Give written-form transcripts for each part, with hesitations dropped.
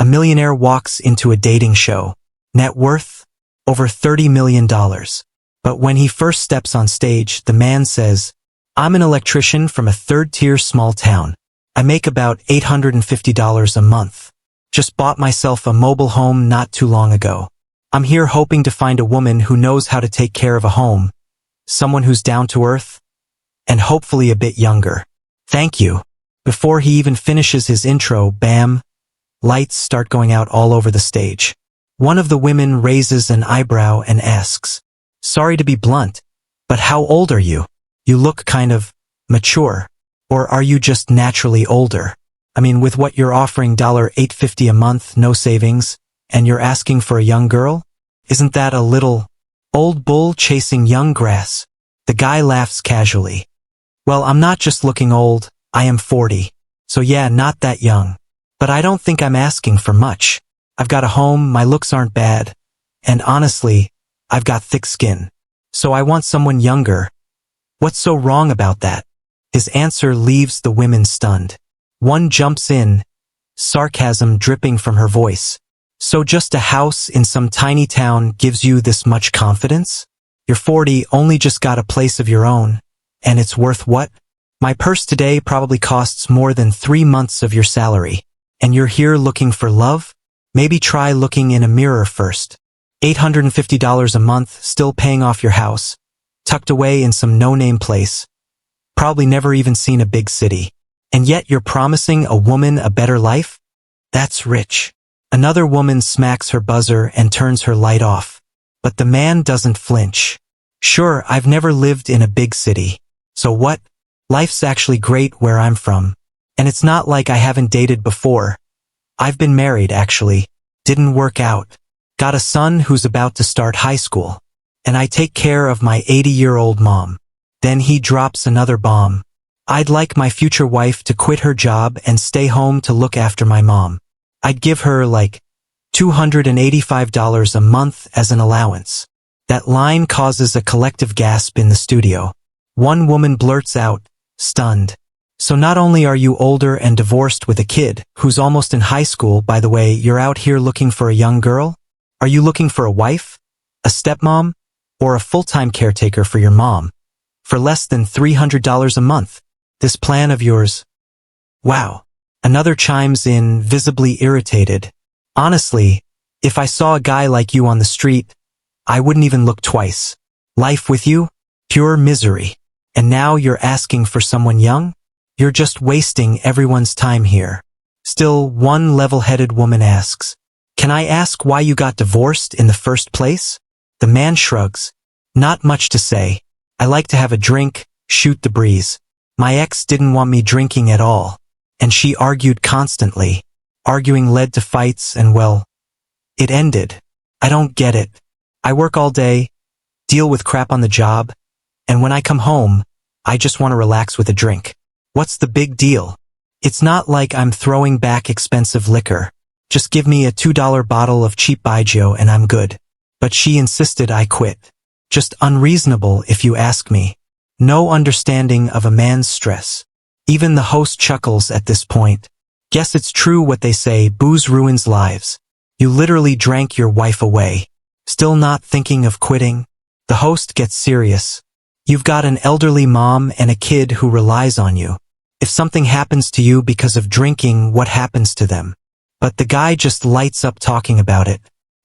millionaire walks into a dating show. Net worth? Over $30 million. But when he first steps on stage, the man says, "I'm an electrician from a third-tier small town. I make about $850 a month. Just bought myself a mobile home not too long ago. I'm here hoping to find a woman who knows how to take care of a home, someone who's down to earth, and hopefully a bit younger. Thank you." Before he even finishes his intro, bam, lights start going out all over the stage. One of the women raises an eyebrow and asks, "Sorry to be blunt, but how old are you? You look kind of mature. Or are you just naturally older? I mean, with what you're offering $850 a month, no savings, and you're asking for a young girl? Isn't that a little old bull chasing young grass?" The guy laughs casually. "Well, I'm not just looking old, I am 40. So yeah, not that young. But I don't think I'm asking for much. I've got a home, my looks aren't bad, and honestly, I've got thick skin. So I want someone younger. What's so wrong about that?" His answer leaves the women stunned. One jumps in, sarcasm dripping from her voice. "So just a house in some tiny town gives you this much confidence? You're 40, only just got a place of your own, and it's worth what? My purse today probably costs more than 3 months of your salary, and you're here looking for love? Maybe try looking in a mirror first. $850 a month, still paying off your house, tucked away in some no-name place, probably never even seen a big city. And yet you're promising a woman a better life? That's rich." Another woman smacks her buzzer and turns her light off. But the man doesn't flinch. "Sure, I've never lived in a big city. So what? Life's actually great where I'm from. And it's not like I haven't dated before. I've been married, actually. Didn't work out. Got a son who's about to start high school. And I take care of my 80-year-old mom." Then he drops another bomb. "I'd like my future wife to quit her job and stay home to look after my mom. I'd give her like $285 a month as an allowance." That line causes a collective gasp in the studio. One woman blurts out, stunned, "So not only are you older and divorced with a kid, who's almost in high school, by the way, you're out here looking for a young girl? Are you looking for a wife? A stepmom? Or a full-time caretaker for your mom? For less than $300 a month? This plan of yours? Wow." Another chimes in, visibly irritated. "Honestly, if I saw a guy like you on the street, I wouldn't even look twice. Life with you? Pure misery. And now you're asking for someone young? You're just wasting everyone's time here." Still, one level-headed woman asks, "Can I ask why you got divorced in the first place?" The man shrugs. "Not much to say. I like to have a drink, shoot the breeze. My ex didn't want me drinking at all. And she argued constantly. Arguing led to fights and well, it ended. I don't get it. I work all day, deal with crap on the job, and when I come home, I just want to relax with a drink. What's the big deal? It's not like I'm throwing back expensive liquor. Just give me a $2 bottle of cheap Baijiu and I'm good." But she insisted I quit. Just unreasonable if you ask me. No understanding of a man's stress. Even the host chuckles at this point. Guess it's true what they say, booze ruins lives. You literally drank your wife away. Still not thinking of quitting? The host gets serious. You've got an elderly mom and a kid who relies on you. If something happens to you because of drinking, what happens to them? But the guy just lights up talking about it.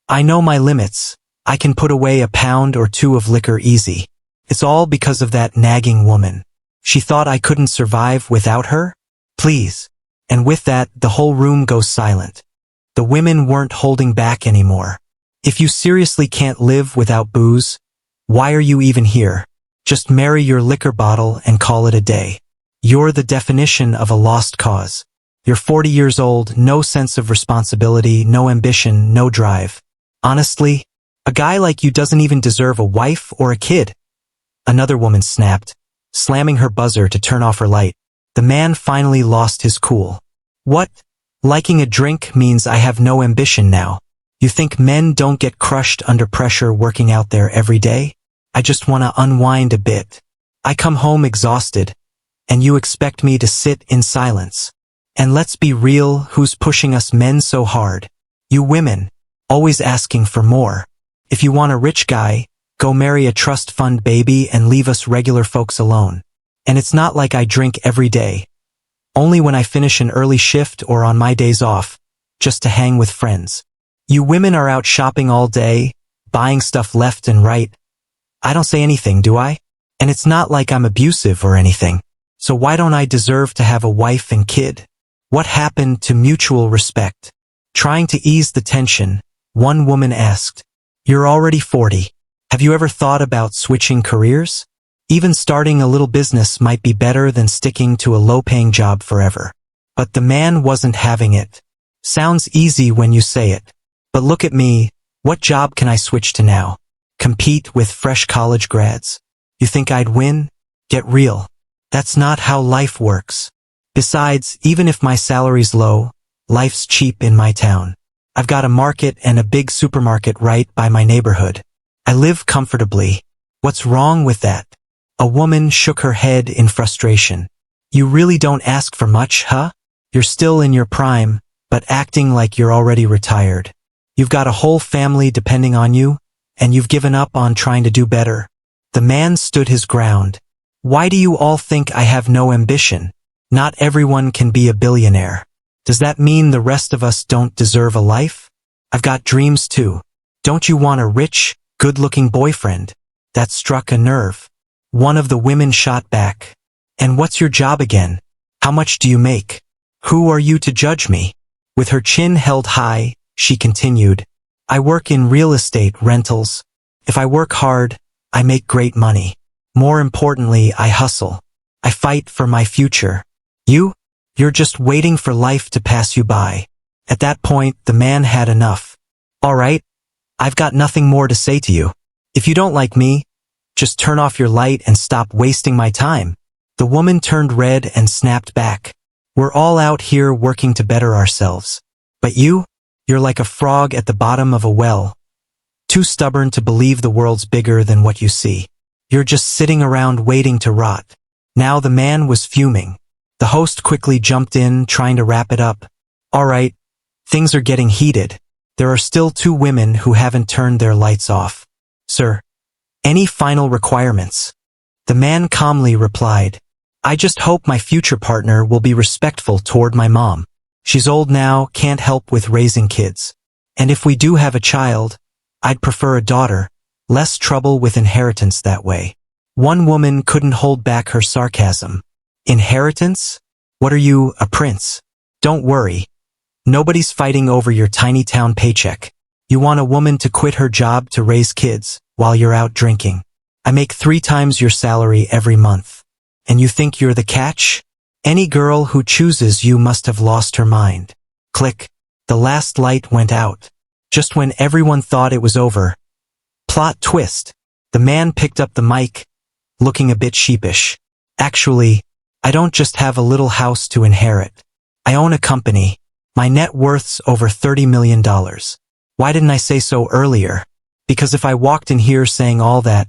"I know my limits. I can put away a pound or two of liquor easy. It's all because of that nagging woman. She thought I couldn't survive without her? Please." And with that, the whole room goes silent. The women weren't holding back anymore. If you seriously can't live without booze, why are you even here? Just marry your liquor bottle and call it a day. You're the definition of a lost cause. You're 40 years old, no sense of responsibility, no ambition, no drive. Honestly, a guy like you doesn't even deserve a wife or a kid." Another woman snapped, slamming her buzzer to turn off her light. The man finally lost his cool. "What? Liking a drink means I have no ambition now? You think men don't get crushed under pressure working out there every day? I just want to unwind a bit. I come home exhausted, and you expect me to sit in silence. And let's be real, who's pushing us men so hard? You women, always asking for more. If you want a rich guy, go marry a trust fund baby and leave us regular folks alone. And it's not like I drink every day. Only when I finish an early shift or on my days off, just to hang with friends. You women are out shopping all day, buying stuff left and right. I don't say anything, do I? And it's not like I'm abusive or anything. So why don't I deserve to have a wife and kid? What happened to mutual respect? Trying to ease the tension, one woman asked, "You're already 40. Have you ever thought about switching careers? Even starting a little business might be better than sticking to a low-paying job forever." But the man wasn't having it. Sounds easy when you say it. But look at me, what job can I switch to now? Compete with fresh college grads? You think I'd win? Get real. That's not how life works. Besides, even if my salary's low, life's cheap in my town. I've got a market and a big supermarket right by my neighborhood. I live comfortably. What's wrong with that? A woman shook her head in frustration. You really don't ask for much, huh? You're still in your prime, but acting like you're already retired. You've got a whole family depending on you, and you've given up on trying to do better. The man stood his ground. Why do you all think I have no ambition? Not everyone can be a billionaire. Does that mean the rest of us don't deserve a life? I've got dreams too. Don't you want a rich, good-looking boyfriend? That struck a nerve. One of the women shot back. And what's your job again? How much do you make? Who are you to judge me? With her chin held high, she continued, I work in real estate rentals. If I work hard, I make great money. More importantly, I hustle. I fight for my future. You're just waiting for life to pass you by. At that point, the man had enough. All right, I've got nothing more to say to you. If you don't like me, just turn off your light and stop wasting my time. The woman turned red and snapped back. We're all out here working to better ourselves. But you're like a frog at the bottom of a well. Too stubborn to believe the world's bigger than what you see. You're just sitting around waiting to rot. Now the man was fuming. The host quickly jumped in, trying to wrap it up. All right, things are getting heated. There are still 2 women who haven't turned their lights off. Sir, any final requirements? The man calmly replied, I just hope my future partner will be respectful toward my mom. She's old now, can't help with raising kids. And if we do have a child, I'd prefer a daughter. Less trouble with inheritance that way. One woman couldn't hold back her sarcasm. Inheritance? What are you, a prince? Don't worry. Nobody's fighting over your tiny town paycheck. You want a woman to quit her job to raise kids while you're out drinking. I make 3 times your salary every month. And you think you're the catch? Any girl who chooses you must have lost her mind. Click. The last light went out. Just when everyone thought it was over. Plot twist. The man picked up the mic, looking a bit sheepish. Actually, I don't just have a little house to inherit. I own a company. My net worth's over $30 million. Why didn't I say so earlier? Because if I walked in here saying all that,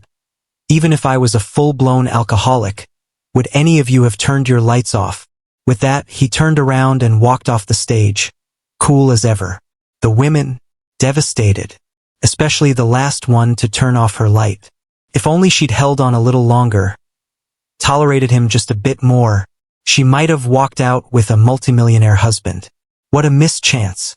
even if I was a full-blown alcoholic, would any of you have turned your lights off? With that, he turned around and walked off the stage, cool as ever. The women, devastated, especially the last one to turn off her light. If only she'd held on a little longer, tolerated him just a bit more, she might have walked out with a multimillionaire husband. What a mischance.